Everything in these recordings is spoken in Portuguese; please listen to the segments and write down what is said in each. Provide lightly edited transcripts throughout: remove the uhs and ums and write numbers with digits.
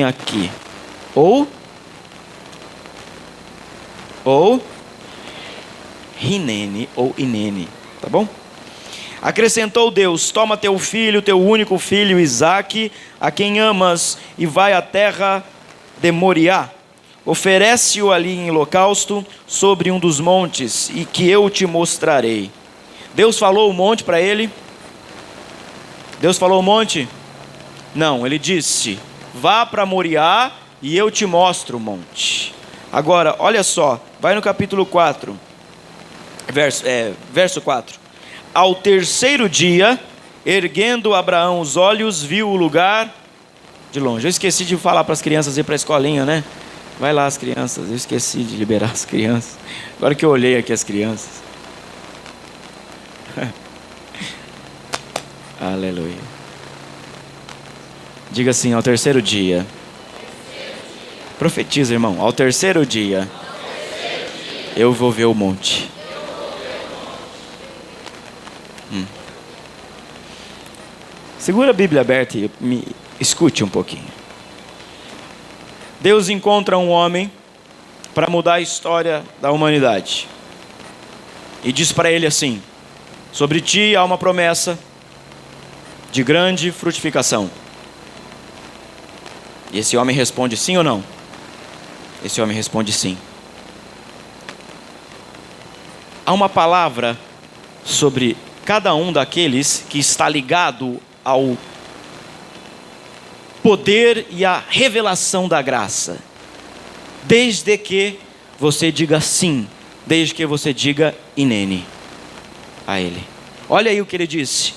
aqui. Ou Hinene ou Inene, tá bom? Acrescentou Deus: toma teu filho, teu único filho Isaque, a quem amas, e vai à terra de Moriá. Oferece-o ali em holocausto sobre um dos montes, e que eu te mostrarei. Deus falou o monte para ele? Deus falou o monte? Não, ele disse: vá para Moriá e eu te mostro o monte. Agora, olha só, vai no capítulo 4, verso 4. Ao terceiro dia, erguendo Abraão os olhos, viu o lugar de longe. Eu esqueci de falar para as crianças ir para a escolinha, né? Vai lá as crianças, eu esqueci de liberar as crianças. Agora que eu olhei aqui as crianças. Aleluia. Diga assim: ao terceiro dia. Profetiza, irmão. Ao terceiro dia, eu vou ver o monte. Segura a Bíblia aberta e me escute um pouquinho. Deus encontra um homem para mudar a história da humanidade. E diz para ele assim: sobre ti há uma promessa de grande frutificação. E esse homem responde sim ou não? Esse homem responde sim. Há uma palavra sobre cada um daqueles que está ligado ao poder e à revelação da graça. Desde que você diga sim, desde que você diga Inene a ele. Olha aí o que ele disse.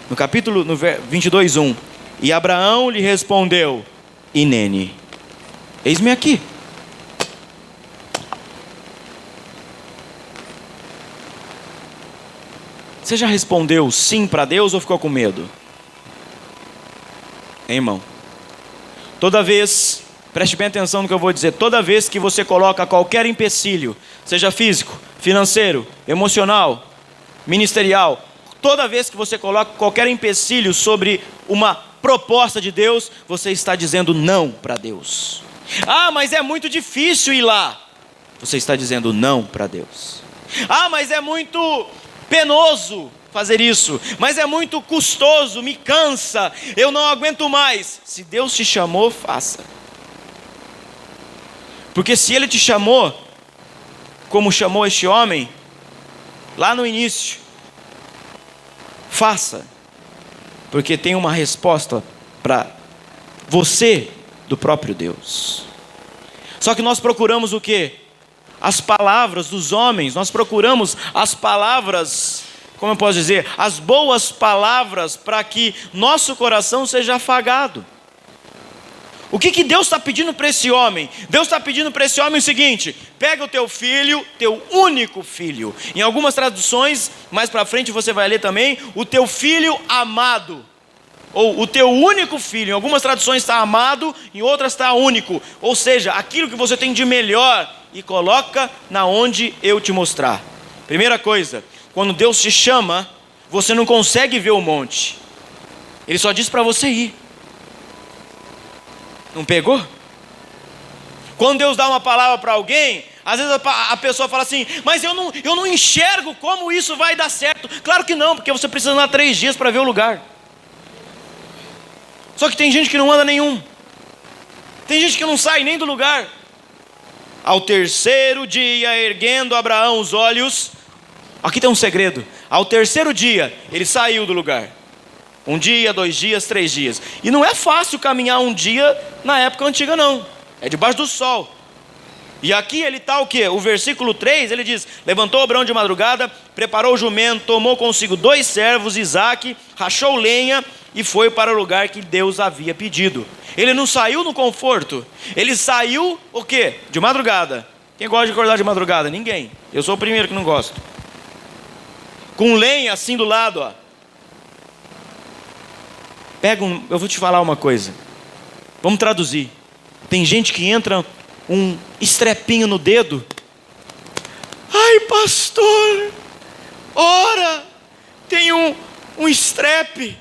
No capítulo 22:1. E Abraão lhe respondeu: Inene, eis-me aqui. Você já respondeu sim para Deus ou ficou com medo? Hein, irmão? Toda vez, preste bem atenção no que eu vou dizer, toda vez que você coloca qualquer empecilho, seja físico, financeiro, emocional, ministerial, toda vez que você coloca qualquer empecilho sobre uma proposta de Deus, você está dizendo não para Deus. Ah, mas é muito difícil ir lá. Você está dizendo não para Deus. Ah, mas é muito penoso fazer isso, mas é muito custoso, me cansa, eu não aguento mais. Se Deus te chamou, faça. Porque se Ele te chamou, como chamou este homem, lá no início, faça. Porque tem uma resposta para você do próprio Deus. Só que nós procuramos o quê? As palavras dos homens, nós procuramos as palavras, como eu posso dizer, as boas palavras para que nosso coração seja afagado. O que Deus está pedindo para esse homem? Deus está pedindo para esse homem o seguinte: pega o teu filho, teu único filho. Em algumas traduções, mais para frente você vai ler também, o teu filho amado. Ou o teu único filho. Em algumas traduções está amado, em outras está único. Ou seja, aquilo que você tem de melhor, e coloca na onde eu te mostrar. Primeira coisa, quando Deus te chama, você não consegue ver o monte. Ele só diz para você ir. Não pegou? Quando Deus dá uma palavra para alguém, às vezes a pessoa fala assim: mas eu não enxergo como isso vai dar certo. Claro que não, porque você precisa andar 3 dias para ver o lugar. Só que tem gente que não anda nenhum. Tem gente que não sai nem do lugar. Ao terceiro dia, erguendo Abraão os olhos, aqui tem um segredo. Ao terceiro dia, ele saiu do lugar. 1 dia, 2 dias, 3 dias. E não é fácil caminhar 1 dia na época antiga, não. É debaixo do sol. E aqui ele está o quê? O versículo 3, ele diz: levantou Abraão de madrugada, preparou o jumento, tomou consigo 2 servos, Isaque, rachou lenha e foi para o lugar que Deus havia pedido. Ele não saiu no conforto. Ele saiu o quê? De madrugada. Quem gosta de acordar de madrugada? Ninguém. Eu sou o primeiro que não gosto. Com lenha assim do lado, ó. Eu vou te falar uma coisa. Vamos traduzir. Tem gente que entra um estrepinho no dedo. Ai, pastor, ora, tem um estrepe.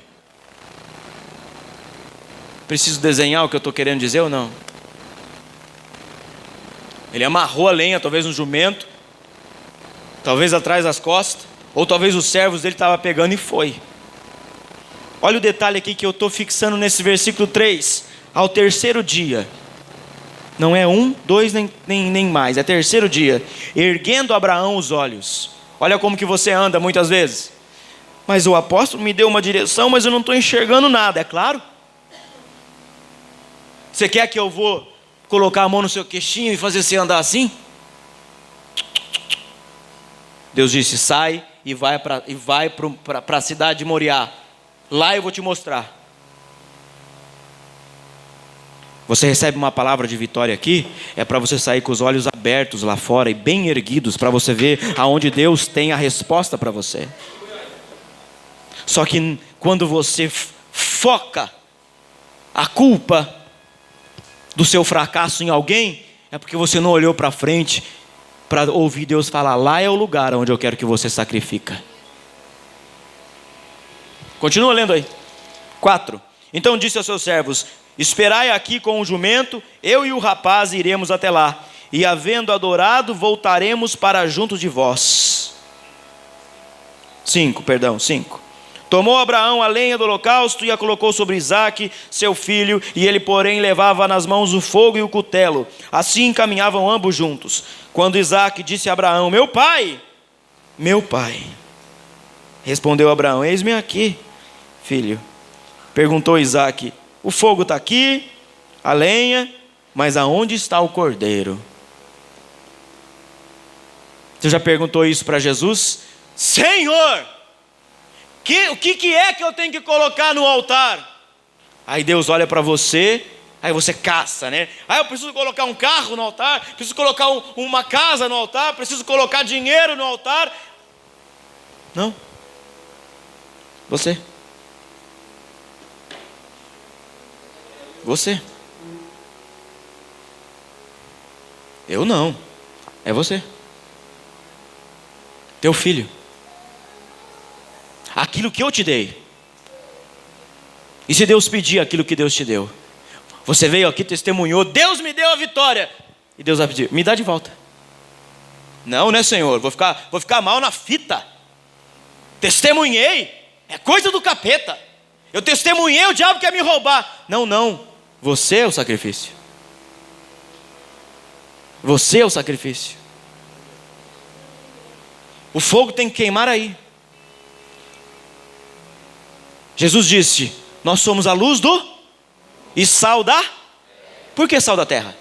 Preciso desenhar o que eu estou querendo dizer ou não? Ele amarrou a lenha, talvez no jumento, talvez atrás das costas, ou talvez os servos dele estavam pegando e foi. Olha o detalhe aqui que eu estou fixando nesse versículo 3. Ao terceiro dia, não é 1, 2, nem mais, é terceiro dia, erguendo Abraão os olhos. Olha como que você anda muitas vezes. Mas o apóstolo me deu uma direção, mas eu não estou enxergando nada, é claro? Você quer que eu vou colocar a mão no seu queixinho e fazer você andar assim? Deus disse, sai e vai para a cidade de Moriá. Lá eu vou te mostrar. Você recebe uma palavra de vitória aqui, é para você sair com os olhos abertos lá fora e bem erguidos, para você ver aonde Deus tem a resposta para você. Só que quando você foca a culpa do seu fracasso em alguém, é porque você não olhou para frente para ouvir Deus falar, lá é o lugar onde eu quero que você sacrifica. Continua lendo aí. 4. Então disse aos seus servos, esperai aqui com o jumento, eu e o rapaz iremos até lá, e havendo adorado, voltaremos para junto de vós. 5. Tomou Abraão a lenha do holocausto e a colocou sobre Isaque, seu filho, e ele, porém, levava nas mãos o fogo e o cutelo. Assim caminhavam ambos juntos. Quando Isaque disse a Abraão, meu pai, respondeu Abraão, eis-me aqui, filho. Perguntou Isaque, o fogo está aqui, a lenha, mas aonde está o cordeiro? Você já perguntou isso para Jesus? Senhor, o que é que eu tenho que colocar no altar? Aí Deus olha para você, aí você caça, né? Eu preciso colocar um carro no altar, preciso colocar uma casa no altar, preciso colocar dinheiro no altar. Não. Você. Eu não. É você. Teu filho. Aquilo que eu te dei. E se Deus pedir aquilo que Deus te deu? Você veio aqui, testemunhou, Deus me deu a vitória. E Deus vai pedir, me dá de volta. Não, né, Senhor? Vou ficar mal na fita. Testemunhei. É coisa do capeta. Eu testemunhei, o diabo quer me roubar. Não. Você é o sacrifício. Você é o sacrifício. O fogo tem que queimar aí. Jesus disse, nós somos a luz e sal da... Por que sal da terra?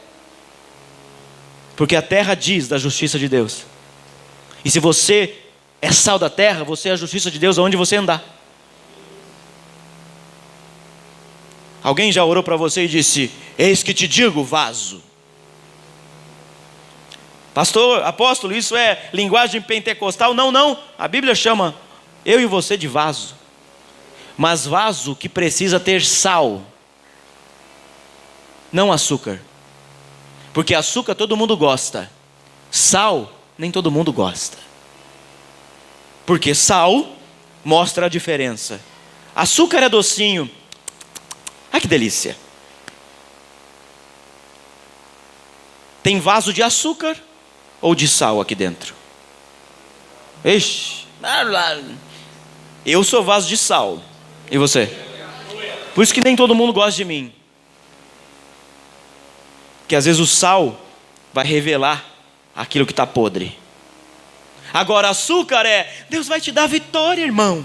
Porque a terra diz da justiça de Deus. E se você é sal da terra, você é a justiça de Deus aonde você andar. Alguém já orou para você e disse, eis que te digo, vaso. Pastor, apóstolo, isso é linguagem pentecostal? Não. A Bíblia chama eu e você de vaso. Mas vaso que precisa ter sal, não açúcar. Porque açúcar todo mundo gosta, sal nem todo mundo gosta. Porque sal mostra a diferença. Açúcar é docinho. Ai que delícia. Tem vaso de açúcar ou de sal aqui dentro? Ixi, eu sou vaso de sal. E você? Por isso que nem todo mundo gosta de mim. Porque às vezes o sal vai revelar aquilo que está podre. Agora açúcar Deus vai te dar vitória, irmão.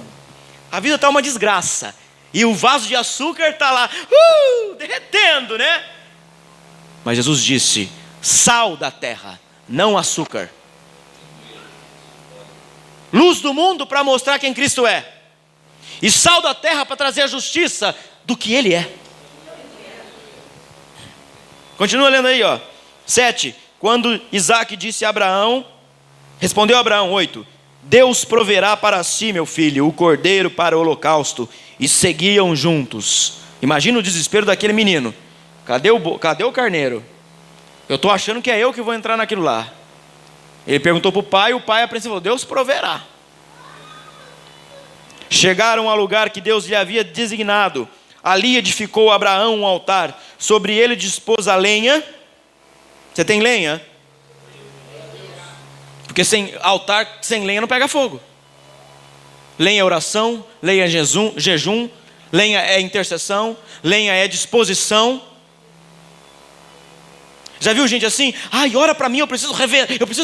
A vida está uma desgraça. E o vaso de açúcar está lá, derretendo, né? Mas Jesus disse, sal da terra, não açúcar. Luz do mundo para mostrar quem Cristo é. E sal da terra para trazer a justiça do que Ele é. Continua lendo aí, 7. Quando Isaque disse a Abraão, respondeu Abraão, 8. Deus proverá para si, meu filho, o cordeiro para o holocausto. E seguiam juntos. Imagina o desespero daquele menino. Cadê o carneiro? Eu estou achando que é eu que vou entrar naquilo lá. Ele perguntou para o pai, o pai apreensivou, Deus proverá. Chegaram ao lugar que Deus lhe havia designado. Ali edificou Abraão um altar, sobre ele dispôs a lenha. Você tem lenha? Porque altar sem lenha não pega fogo. Lenha é oração, lenha é jejum, lenha é intercessão, lenha é disposição. Já viu gente assim? Ai, ora para mim, eu preciso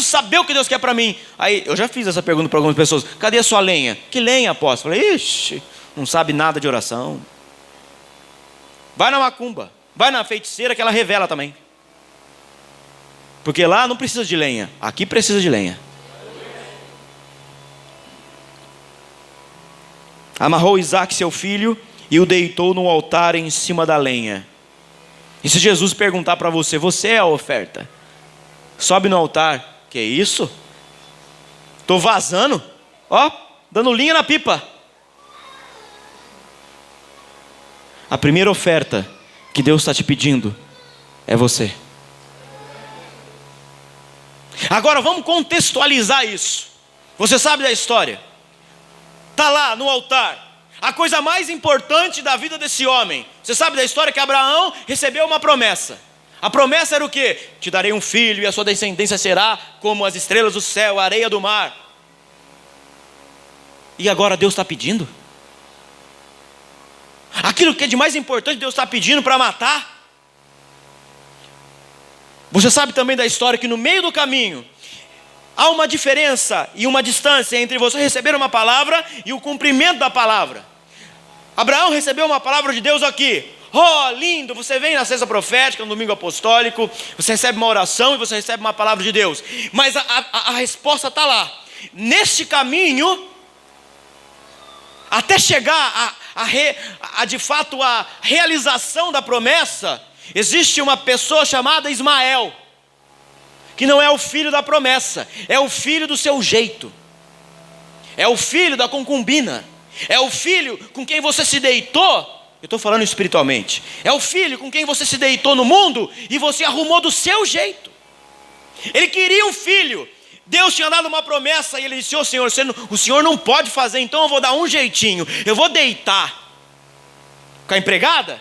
saber o que Deus quer para mim. Aí, eu já fiz essa pergunta para algumas pessoas: cadê a sua lenha? Que lenha, apóstolo? Falei: ixi, não sabe nada de oração. Vai na macumba, vai na feiticeira que ela revela também. Porque lá não precisa de lenha, aqui precisa de lenha. Amarrou Isaque seu filho e o deitou no altar em cima da lenha. E se Jesus perguntar para você: você é a oferta? Sobe no altar. Que isso? Estou vazando, ó, dando linha na pipa. A primeira oferta que Deus está te pedindo é você. Agora vamos contextualizar isso. Você sabe da história. Está lá no altar a coisa mais importante da vida desse homem. Você sabe da história que Abraão recebeu uma promessa. A promessa era o quê? Te darei um filho e a sua descendência será como as estrelas do céu, a areia do mar. E agora Deus está pedindo? Aquilo que é de mais importante Deus está pedindo para matar? Você sabe também da história que no meio do caminho há uma diferença e uma distância entre você receber uma palavra e o cumprimento da palavra. Abraão recebeu uma palavra de Deus aqui. Oh, lindo, você vem na sexta profética, no domingo apostólico, você recebe uma oração e você recebe uma palavra de Deus. Mas a resposta está lá. Neste caminho, até chegar de fato a realização da promessa, existe uma pessoa chamada Ismael, que não é o filho da promessa, é o filho do seu jeito, é o filho da concubina, é o filho com quem você se deitou. Eu estou falando espiritualmente. É o filho com quem você se deitou no mundo e você arrumou do seu jeito. Ele queria um filho. Deus tinha dado uma promessa e ele disse: ô Senhor, o Senhor não pode fazer, então eu vou dar um jeitinho. Eu vou deitar com a empregada,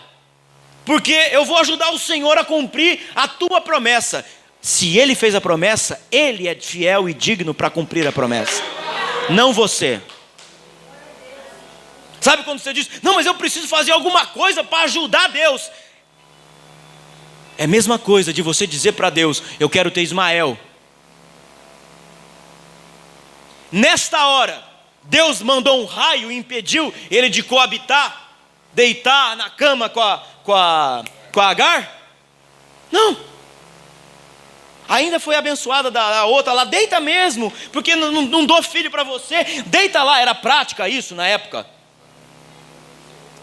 porque eu vou ajudar o Senhor a cumprir a tua promessa. Se Ele fez a promessa, Ele é fiel e digno para cumprir a promessa, não você. Sabe quando você diz: não, mas eu preciso fazer alguma coisa para ajudar Deus? É a mesma coisa de você dizer para Deus: eu quero ter Ismael. Nesta hora, Deus mandou um raio e impediu ele de coabitar, deitar na cama com a Agar? Não. Ainda foi abençoada da outra lá: deita mesmo, porque não dou filho para você, deita lá. Era prática isso na época.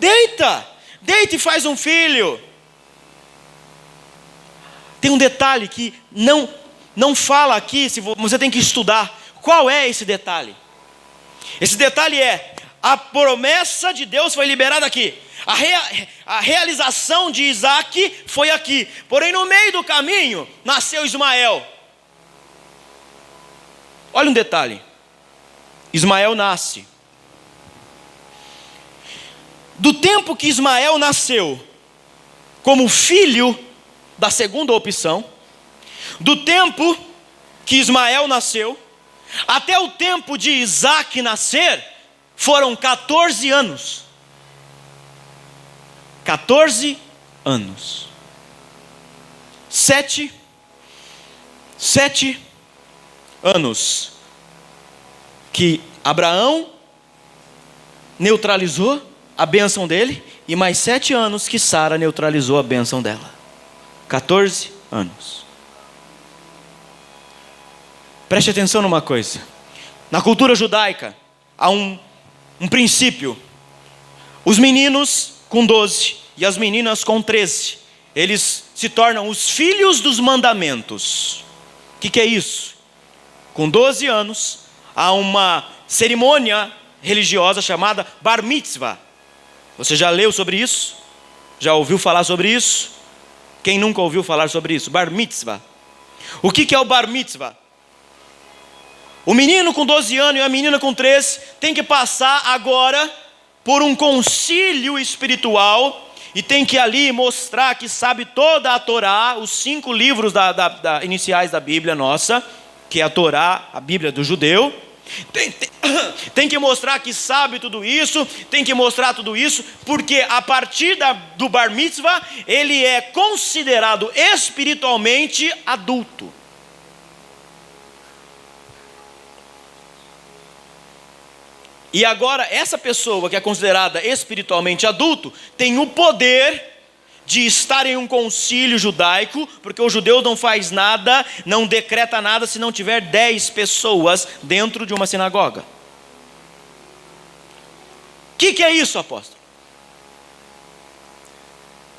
Deita e faz um filho. Tem um detalhe que não fala aqui, você tem que estudar. Qual é esse detalhe? Esse detalhe é: a promessa de Deus foi liberada aqui, a realização de Isaque foi aqui, porém no meio do caminho nasceu Ismael. Olha um detalhe: Ismael nasce. Do tempo que Ismael nasceu como filho da segunda opção, do tempo que Ismael nasceu até o tempo de Isaque nascer, foram 14 anos. 14 anos. 7 anos que Abraão neutralizou a bênção dele, e mais 7 anos que Sara neutralizou a bênção dela. 14 anos. Preste atenção numa coisa. Na cultura judaica há um princípio. Os meninos com 12 e as meninas com 13, eles se tornam os filhos dos mandamentos. O que é isso? Com 12 anos há uma cerimônia religiosa chamada Bar Mitzvah. Você já leu sobre isso? Já ouviu falar sobre isso? Quem nunca ouviu falar sobre isso? Bar Mitzvah. O que é o Bar Mitzvah? O menino com 12 anos e a menina com 13 tem que passar agora por um concílio espiritual e tem que ali mostrar que sabe toda a Torá, os 5 livros iniciais da Bíblia nossa, que é a Torá, a Bíblia do judeu. Tem que mostrar que sabe tudo isso, tem que mostrar tudo isso, porque a partir do bar mitzvah, ele é considerado espiritualmente adulto. E agora, essa pessoa que é considerada espiritualmente adulto, tem o poder de estar em um concílio judaico, porque o judeu não faz nada, não decreta nada, se não tiver 10 pessoas dentro de uma sinagoga. O que é isso, apóstolo?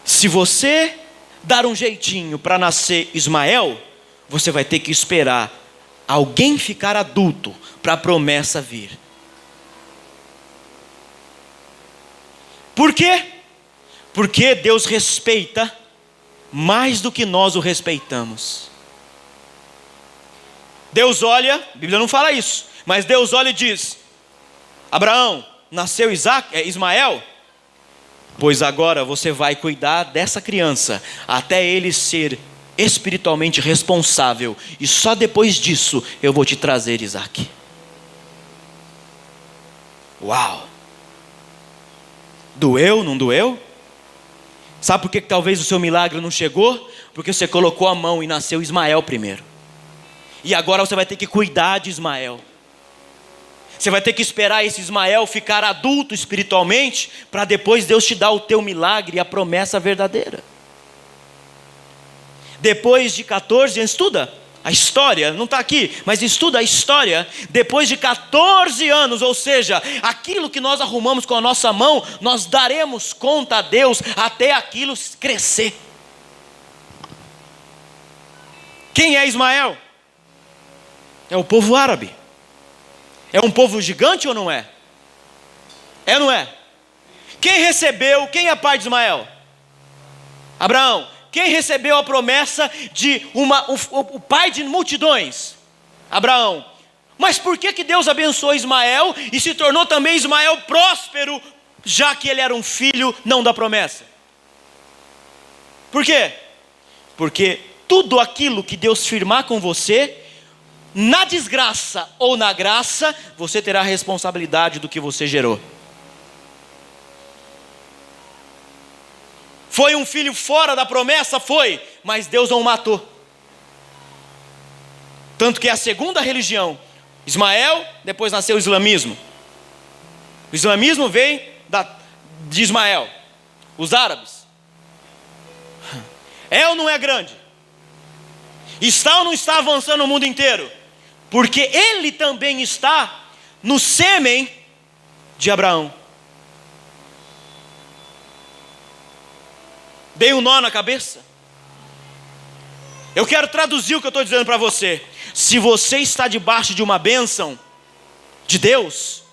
Se você dar um jeitinho para nascer Ismael, você vai ter que esperar alguém ficar adulto para a promessa vir. Por quê? Porque Deus respeita mais do que nós o respeitamos. Deus olha, a Bíblia não fala isso, mas Deus olha e diz: Abraão, nasceu Ismael? Pois agora você vai cuidar dessa criança até ele ser espiritualmente responsável, e só depois disso eu vou te trazer Isaac. Uau! Doeu, não doeu? Sabe por que talvez o seu milagre não chegou? Porque você colocou a mão e nasceu Ismael primeiro. E agora você vai ter que cuidar de Ismael. Você vai ter que esperar esse Ismael ficar adulto espiritualmente, para depois Deus te dar o teu milagre e a promessa verdadeira. Depois de 14 anos, estuda a história, não está aqui, mas estuda a história. Depois de 14 anos, ou seja, aquilo que nós arrumamos com a nossa mão, nós daremos conta a Deus até aquilo crescer. Quem é Ismael? É o povo árabe. É um povo gigante ou não é? É ou não é? Quem recebeu, quem é pai de Ismael? Abraão. Quem recebeu a promessa de o pai de multidões? Abraão. Mas por que Deus abençoou Ismael e se tornou também Ismael próspero, já que ele era um filho não da promessa? Por quê? Porque tudo aquilo que Deus firmar com você, na desgraça ou na graça, você terá a responsabilidade do que você gerou. Foi um filho fora da promessa? Foi, mas Deus não o matou. Tanto que é a segunda religião, Ismael, depois nasceu o islamismo. O islamismo veio de Ismael, os árabes. É ou não é grande? Está ou não está avançando no mundo inteiro? Porque ele também está no sêmen de Abraão. Dei um nó na cabeça? Eu quero traduzir o que eu estou dizendo para você. Se você está debaixo de uma bênção de Deus,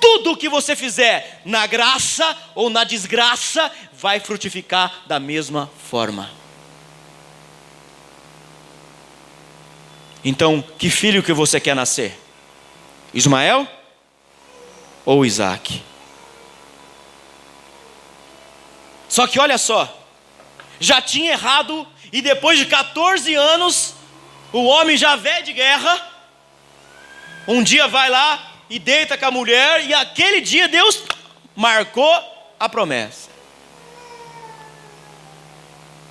tudo o que você fizer na graça ou na desgraça vai frutificar da mesma forma. Então, que filho que você quer nascer? Ismael ou Isaac? Só que olha só, já tinha errado, e depois de 14 anos, o homem já velho de guerra, um dia vai lá e deita com a mulher, e aquele dia Deus marcou a promessa.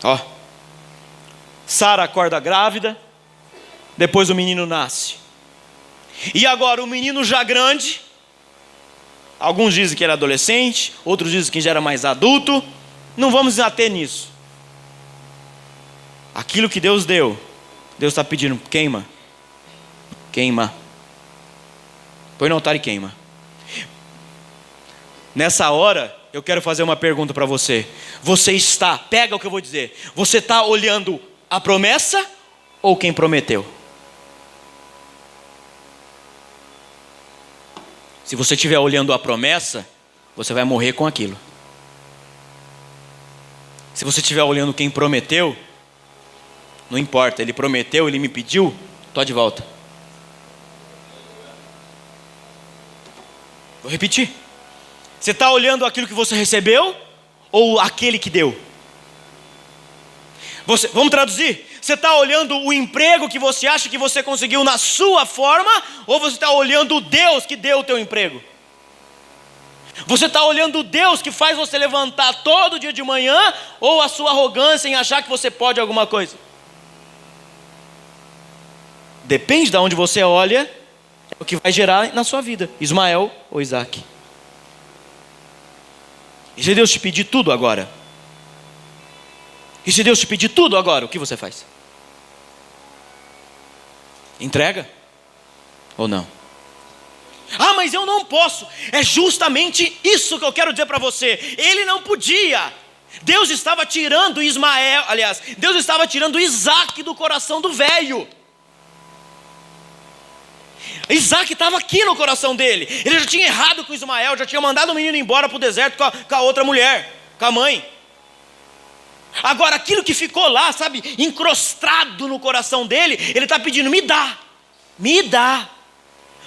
Ó, Sara acorda grávida, depois o menino nasce. E agora o menino já grande, alguns dizem que era adolescente, outros dizem que já era mais adulto, não vamos ater nisso. Aquilo que Deus deu, Deus está pedindo, queima. Queima. Põe no altar e queima. Nessa hora, eu quero fazer uma pergunta para você. Você está, pega o que eu vou dizer, você está olhando a promessa ou quem prometeu? Se você estiver olhando a promessa, você vai morrer com aquilo. Se você estiver olhando quem prometeu, não importa, ele prometeu, ele me pediu, estou de volta. Vou repetir. Você está olhando aquilo que você recebeu ou aquele que deu? Vamos traduzir? Você está olhando o emprego que você acha que você conseguiu na sua forma, ou você está olhando o Deus que deu o teu emprego? Você está olhando o Deus que faz você levantar todo dia de manhã, ou a sua arrogância em achar que você pode alguma coisa? Depende de onde você olha, é o que vai gerar na sua vida, Ismael ou Isaac. E se Deus te pedir tudo agora? E se Deus te pedir tudo agora, o que você faz? Entrega? Ou não? Ah, mas eu não posso. É justamente isso que eu quero dizer para você. Ele não podia. Deus estava tirando Ismael, aliás, Deus estava tirando Isaac do coração do velho. Isaac estava aqui no coração dele. Ele já tinha errado com Ismael, já tinha mandado o menino embora para o deserto com a outra mulher, com a mãe. Agora aquilo que ficou lá, sabe, encrostado no coração dele, ele está pedindo, me dá.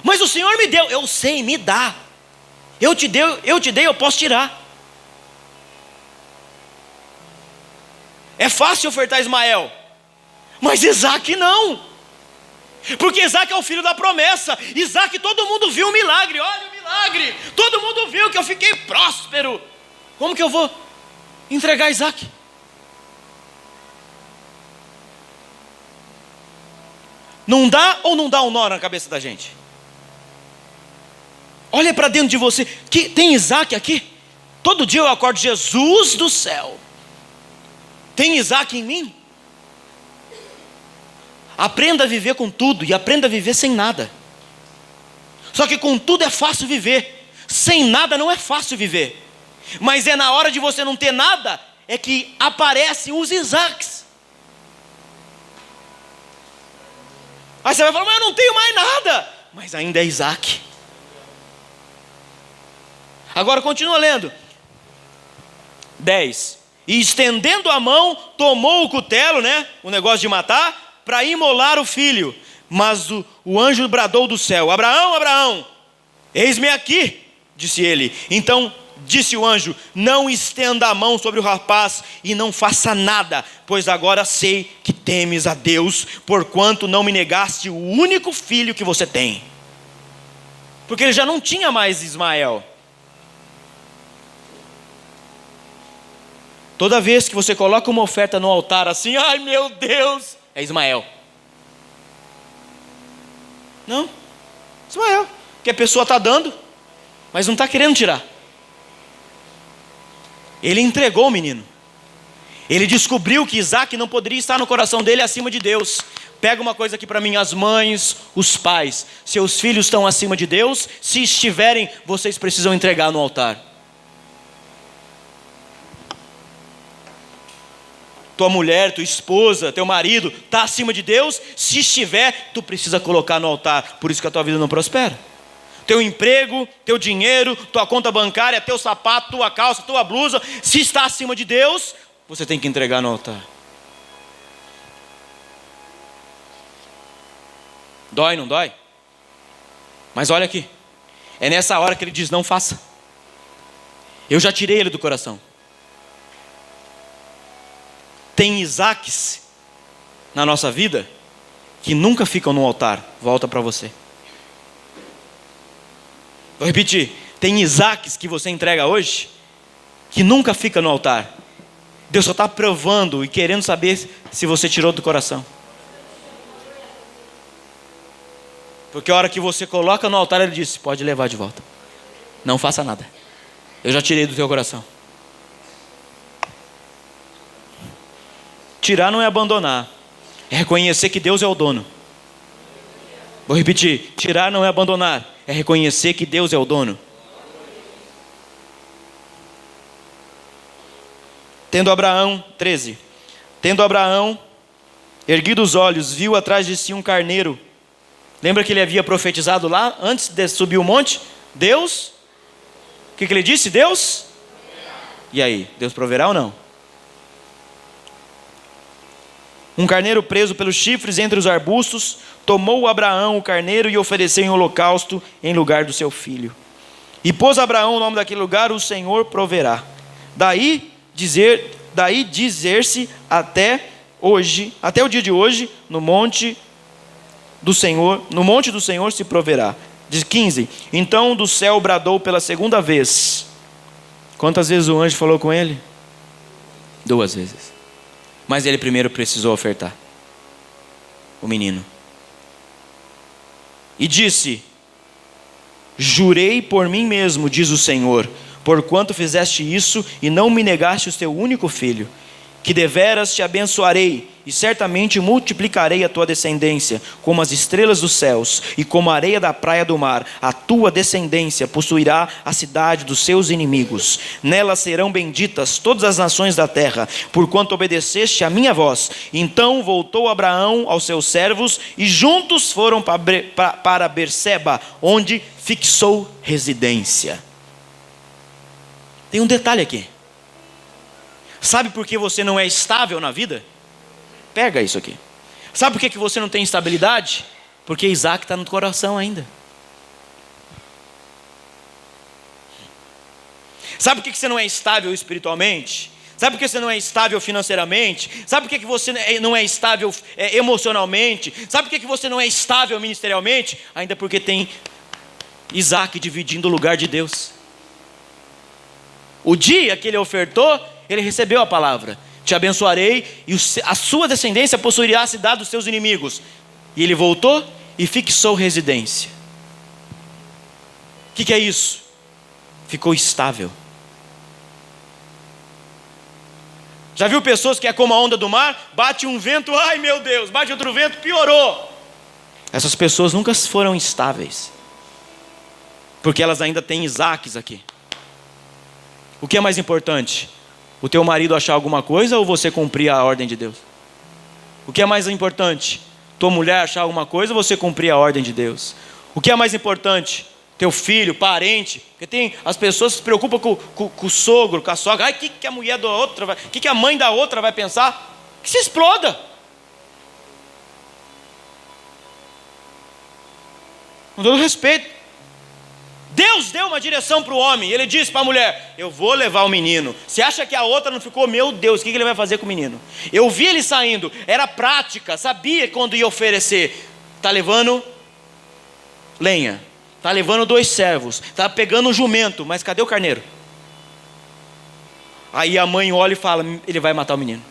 Mas o Senhor me deu, eu sei, me dá. Eu te dei, eu posso tirar. É fácil ofertar Ismael, mas Isaac não. Porque Isaac é o filho da promessa. Isaac, todo mundo viu o milagre, olha o milagre. Todo mundo viu que eu fiquei próspero. Como que eu vou entregar Isaac? Não dá ou não dá um nó na cabeça da gente? Olha para dentro de você, que tem Isaac aqui? Todo dia eu acordo, Jesus do céu, tem Isaac em mim? Aprenda a viver com tudo e aprenda a viver sem nada. Só que com tudo é fácil viver, sem nada não é fácil viver. Mas é na hora de você não ter nada, é que aparecem os Isaques. Aí você vai falar, mas eu não tenho mais nada. Mas ainda é Isaac. Agora continua lendo. 10. E estendendo a mão, tomou o cutelo, o negócio de matar, para imolar o filho. Mas o anjo bradou do céu, Abraão, Abraão, eis-me aqui, disse ele. Então disse o anjo, não estenda a mão sobre o rapaz e não faça nada, pois agora sei que temes a Deus, porquanto não me negaste o único filho que você tem. Porque ele já não tinha mais Ismael. Toda vez que você coloca uma oferta no altar assim, ai meu Deus, é Ismael. Não, Ismael, que a pessoa está dando, mas não está querendo tirar. Ele entregou o menino. Ele descobriu que Isaac não poderia estar no coração dele acima de Deus. Pega uma coisa aqui para mim, as mães, os pais, seus filhos estão acima de Deus? Se estiverem, vocês precisam entregar no altar. Tua mulher, tua esposa, teu marido está acima de Deus? Se estiver, tu precisa colocar no altar. Por isso que a tua vida não prospera. Teu emprego, teu dinheiro, tua conta bancária, teu sapato, tua calça, tua blusa, se está acima de Deus, você tem que entregar no altar. Dói, não dói? Mas olha aqui, é nessa hora que ele diz, não faça. Eu já tirei ele do coração. Tem Isaques na nossa vida que nunca ficam no altar, volta para você. Vou repetir, tem Isaques que você entrega hoje que nunca fica no altar. Deus só está provando e querendo saber se você tirou do coração. Porque a hora que você coloca no altar, ele diz, pode levar de volta, não faça nada, eu já tirei do teu coração. Tirar não é abandonar, é reconhecer que Deus é o dono. Vou repetir, tirar não é abandonar, é reconhecer que Deus é o dono. Tendo Abraão, 13, tendo Abraão erguido os olhos, viu atrás de si um carneiro. Lembra que ele havia profetizado lá, antes de subir o monte? Deus, o que ele disse? Deus? E aí, Deus proverá ou não? Um carneiro preso pelos chifres entre os arbustos, tomou Abraão o carneiro e ofereceu em holocausto em lugar do seu filho. E pôs Abraão o nome daquele lugar, o Senhor proverá. Daí dizer-se até hoje, até o dia de hoje, no monte do Senhor se proverá. Diz 15: então do céu bradou pela segunda vez. Quantas vezes o anjo falou com ele? 2 vezes. Mas ele primeiro precisou ofertar o menino. E disse: jurei por mim mesmo, diz o Senhor, porquanto fizeste isso e não me negaste o teu único filho, que deveras te abençoarei e certamente multiplicarei a tua descendência como as estrelas dos céus e como a areia da praia do mar. A tua descendência possuirá a cidade dos seus inimigos. Nela serão benditas todas as nações da terra, porquanto obedeceste a minha voz. Então voltou Abraão aos seus servos e juntos foram para Berseba, onde fixou residência. Tem um detalhe aqui. Sabe por que você não é estável na vida? Pega isso aqui. Sabe por que você não tem estabilidade? Porque Isaac está no coração ainda. Sabe por que você não é estável espiritualmente? Sabe por que você não é estável financeiramente? Sabe por que você não é estável emocionalmente? Sabe por que você não é estável ministerialmente? Ainda porque tem Isaac dividindo o lugar de Deus. O dia que ele ofertou, ele recebeu a palavra: te abençoarei e a sua descendência possuirá a cidade dos seus inimigos. E ele voltou e fixou residência. O que é isso? Ficou estável. Já viu pessoas que é como a onda do mar? Bate um vento, ai meu Deus, bate outro vento, piorou. Essas pessoas nunca foram estáveis, porque elas ainda têm Isaques aqui. O que é mais importante? O teu marido achar alguma coisa ou você cumprir a ordem de Deus? O que é mais importante? Tua mulher achar alguma coisa ou você cumprir a ordem de Deus? O que é mais importante? Teu filho, parente? Porque tem as pessoas que se preocupam com o sogro, com a sogra. Ai, o que a mulher da outra vai... O que a mãe da outra vai pensar? Que se exploda. Com todo respeito. Deus deu uma direção para o homem. Ele disse para a mulher: eu vou levar o menino. Você acha que a outra não ficou? Meu Deus, o que ele vai fazer com o menino? Eu vi ele saindo, era prática, sabia quando ia oferecer. Está levando lenha, está levando 2 servos, está pegando um jumento, mas cadê o carneiro? Aí a mãe olha e fala: ele vai matar o menino.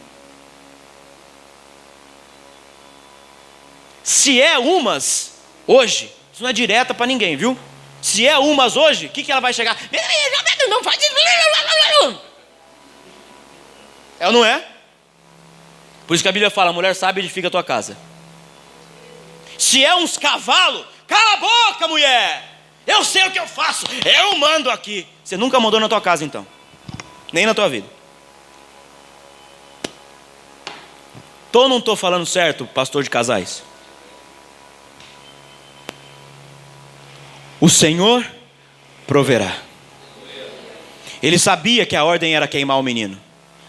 Se é umas hoje, isso não é direta para ninguém, viu? Se é umas hoje, o que ela vai chegar? Não faz isso. É ou não é? Por isso que a Bíblia fala: a mulher sábia edifica a tua casa. Se é uns cavalos, cala a boca, mulher. Eu sei o que eu faço, eu mando aqui. Você nunca mandou na tua casa então, nem na tua vida. Tô ou não estou falando certo, pastor de casais? O Senhor proverá. Ele sabia que a ordem era queimar o menino,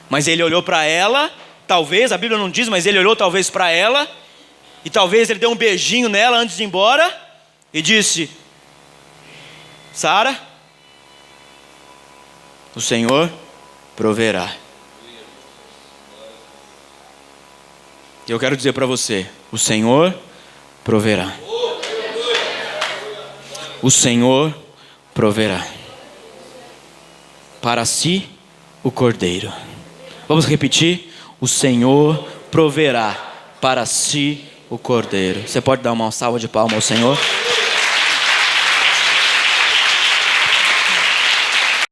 mas ele olhou para ela, talvez, a Bíblia não diz, mas ele olhou talvez para ela, e talvez ele deu um beijinho nela antes de ir embora, e disse: Sara, o Senhor proverá. Eu quero dizer para você: o Senhor proverá. O Senhor proverá para si o cordeiro. Vamos repetir: o Senhor proverá para si o cordeiro. Você pode dar uma salva de palmas ao Senhor?